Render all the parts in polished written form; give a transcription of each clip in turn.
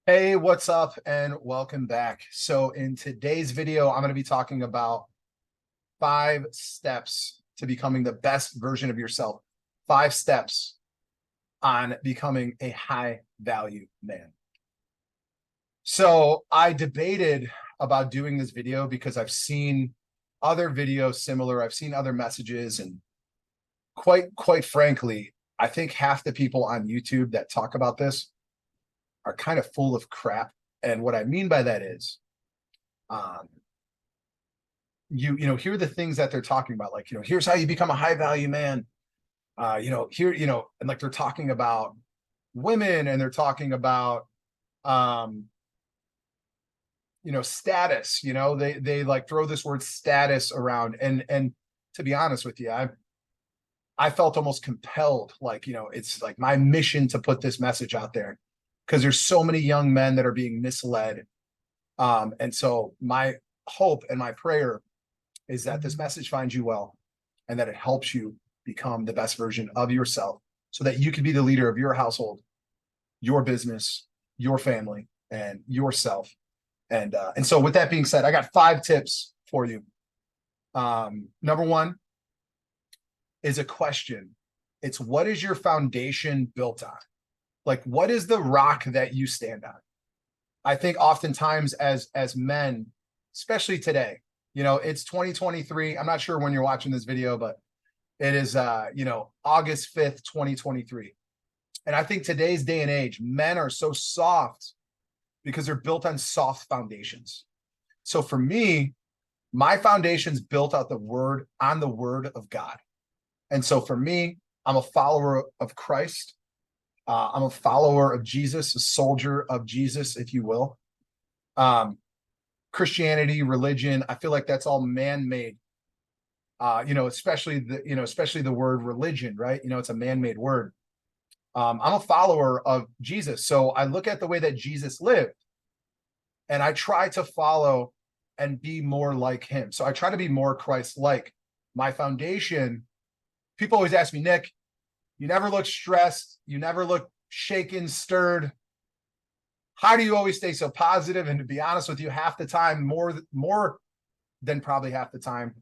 Hey, what's up and welcome back. So in today's video, I'm going to be talking about 5 steps to becoming the best version of yourself. 5 steps on becoming a high value man. So I debated about doing this video because I've seen other videos similar. I've seen other messages, and quite frankly, I think half the people on YouTube that talk about this are kind of full of crap. And what I mean by that is, um, hear the things that they're talking about, like, here's how you become a high value man. Here, and like they're talking about women, and they're talking about um, status. They like throw this word status around, and to be honest with you, I felt almost compelled, like, it's like my mission to put this message out there because there's so many young men that are being misled. And so my hope and my prayer is that this message finds you well and that it helps you become the best version of yourself so that you can be the leader of your household, your business, your family, and yourself. And so with that being said, I got 5 tips for you. Number one is a question. It's, what is your foundation built on? Like, what is the rock that you stand on? I think oftentimes as men, especially today, it's 2023. I'm not sure when you're watching this video, but it is August 5th, 2023. And I think today's day and age, men are so soft because they're built on soft foundations. So for me, my foundation's built on the word of God. And so for me, I'm a follower of Christ. I'm a follower of Jesus, a soldier of Jesus, if you will. Christianity, religion, I feel like that's all man-made. Especially the word religion, right? It's a man-made word. I'm a follower of Jesus. So I look at the way that Jesus lived and I try to follow and be more like him. So I try to be more Christ-like. My foundation, people always ask me, Nick, you never look stressed. You never look shaken, stirred. How do you always stay so positive? And to be honest with you, half the time, more than probably half the time,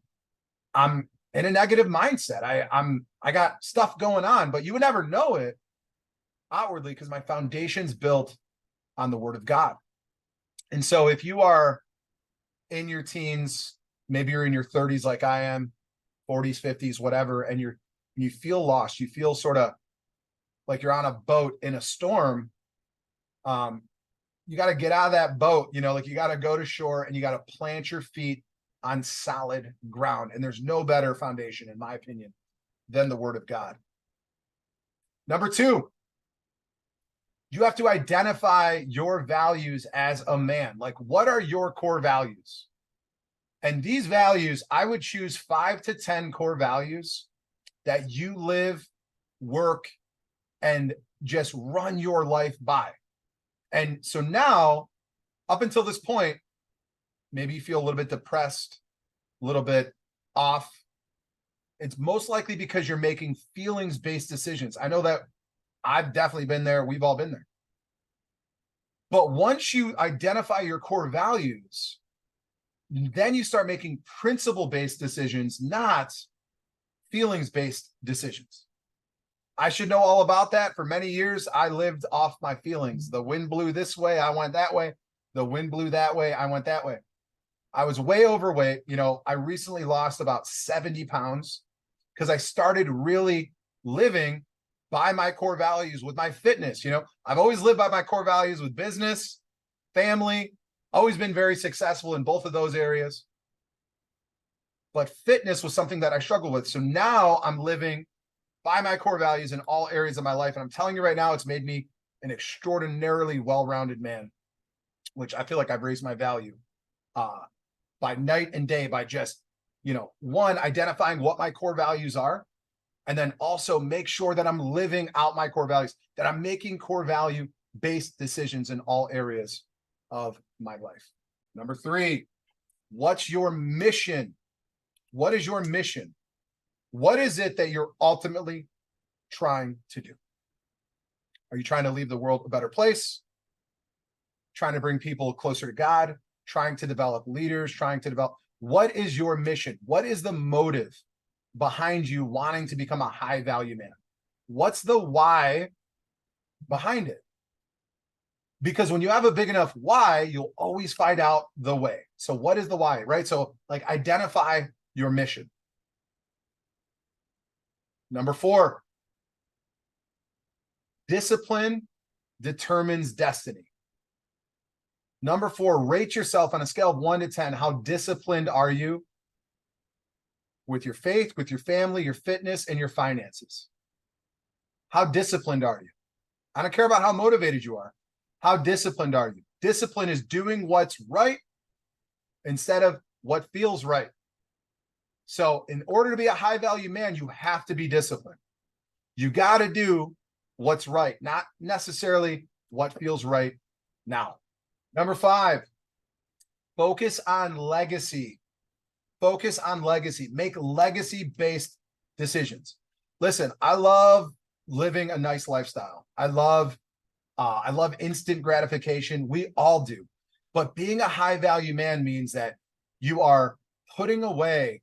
I'm in a negative mindset. I got stuff going on, but you would never know it outwardly because my foundation's built on the word of God. And so if you are in your teens, maybe you're in your 30s like I am, 40s, 50s, whatever, and you feel lost, you feel sort of like you're on a boat in a storm, you got to get out of that boat, like you got to go to shore and you got to plant your feet on solid ground. And there's no better foundation, in my opinion, than the word of God. Number 2, you have to identify your values as a man. Like, what are your core values? And these values, I would choose 5 to 10 core values that you live, work, and just run your life by. And so now, up until this point, maybe you feel a little bit depressed, a little bit off. It's most likely because you're making feelings-based decisions. I know that I've definitely been there. We've all been there. But once you identify your core values, then you start making principle-based decisions, not feelings-based decisions. I should know all about that. For many years, I lived off my feelings. The wind blew this way, I went that way. The wind blew that way, I went that way. I was way overweight. I recently lost about 70 pounds because I started really living by my core values with my fitness. I've always lived by my core values with business, family, always been very successful in both of those areas. But fitness was something that I struggled with. So now I'm living by my core values in all areas of my life. And I'm telling you right now, it's made me an extraordinarily well-rounded man, which I feel like I've raised my value by night and day by just, one, identifying what my core values are, and then also make sure that I'm living out my core values, that I'm making core value-based decisions in all areas of my life. Number 3, what's your mission? What is your mission? What is it that you're ultimately trying to do? Are you trying to leave the world a better place? trying to bring people closer to God, trying to develop leaders, trying to develop. What is your mission? What is the motive behind you wanting to become a high value man? What's the why behind it? Because when you have a big enough why, you'll always find out the way. So what is the why, right? So like identify your mission. Number 4, discipline determines destiny. Number 4, rate yourself on a scale of 1 to 10. How disciplined are you with your faith, with your family, your fitness, and your finances? How disciplined are you? I don't care about how motivated you are. How disciplined are you? Discipline is doing what's right instead of what feels right. So in order to be a high value man, you have to be disciplined. You got to do what's right, not necessarily what feels right now. Number 5, focus on legacy. Focus on legacy. Make legacy-based decisions. Listen, I love living a nice lifestyle. I love instant gratification. We all do. But being a high-value man means that you are putting away,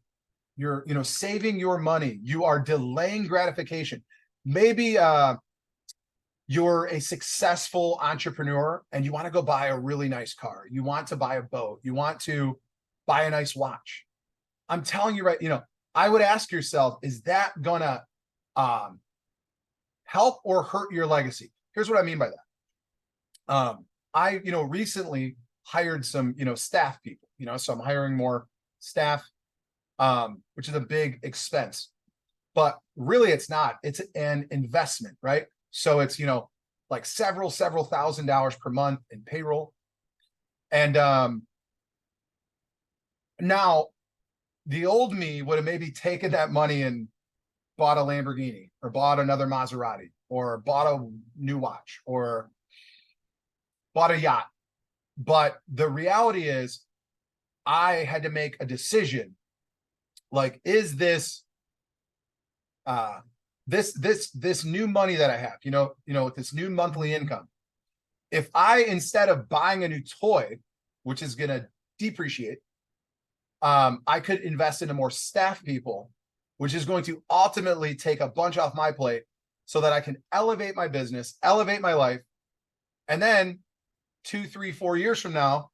you're saving your money. You are delaying gratification. Maybe you're a successful entrepreneur and you want to go buy a really nice car. You want to buy a boat. You want to buy a nice watch. I'm telling you, right, I would ask yourself, is that gonna help or hurt your legacy? Here's what I mean by that. I recently hired some staff people, so I'm hiring more staff, which is a big expense, but really it's not. It's an investment, right? So it's like several $1,000s per month in payroll. And now the old me would have maybe taken that money and bought a Lamborghini or bought another Maserati or bought a new watch or bought a yacht. But the reality is I had to make a decision. Like, is this this new money that I have, with this new monthly income, if I, instead of buying a new toy, which is going to depreciate, I could invest into more staff people, which is going to ultimately take a bunch off my plate so that I can elevate my business, elevate my life. And then 2, 3, 4 years from now,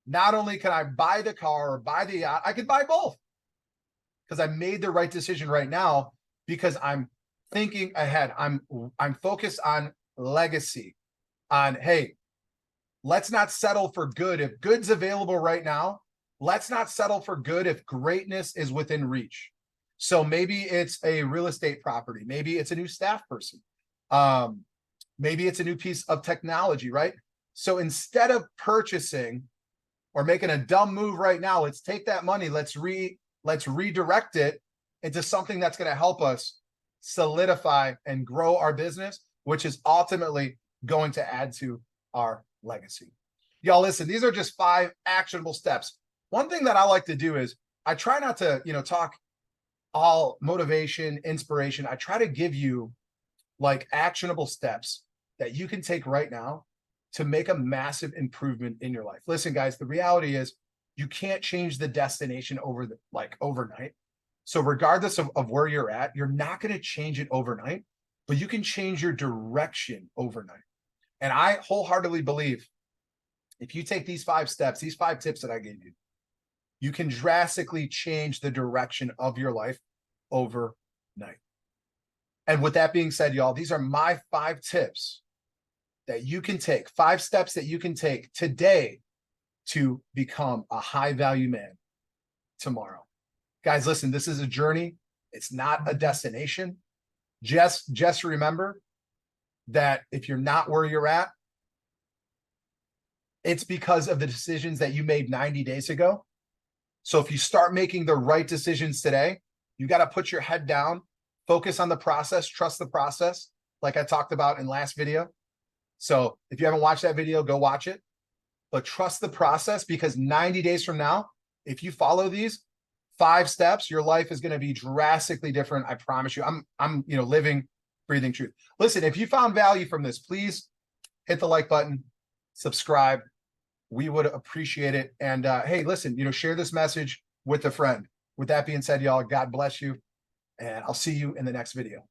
not only can I buy the car or buy the yacht, I could buy both because I made the right decision right now because I'm thinking ahead. I'm focused on legacy, on, hey, let's not settle for good. If good's available right now, let's not settle for good if greatness is within reach. So maybe it's a real estate property. Maybe it's a new staff person. Maybe it's a new piece of technology, right? So instead of purchasing or making a dumb move right now, let's take that money, let's redirect it into something that's going to help us solidify and grow our business, which is ultimately going to add to our legacy. Y'all, listen, these are just 5 actionable steps. One thing that I like to do is I try not to, talk all motivation, inspiration. I try to give you like actionable steps that you can take right now to make a massive improvement in your life. Listen, guys, the reality is you can't change the destination overnight. So regardless of where you're at, you're not going to change it overnight, but you can change your direction overnight. And I wholeheartedly believe if you take these 5 steps, these 5 tips that I gave you, you can drastically change the direction of your life overnight. And with that being said, y'all, these are my 5 tips that you can take, 5 steps that you can take today to become a high value man tomorrow. Guys, listen, this is a journey. It's not a destination. Just remember that if you're not where you're at, it's because of the decisions that you made 90 days ago. So if you start making the right decisions today, you got to put your head down, focus on the process, trust the process, like I talked about in last video. So if you haven't watched that video, go watch it. But trust the process, because 90 days from now, if you follow these 5 steps, your life is going to be drastically different. I promise you. I'm living, breathing truth. Listen, if you found value from this, please hit the like button. subscribe. We would appreciate it. And hey, listen, share this message with a friend. With that being said, y'all, God bless you. And I'll see you in the next video.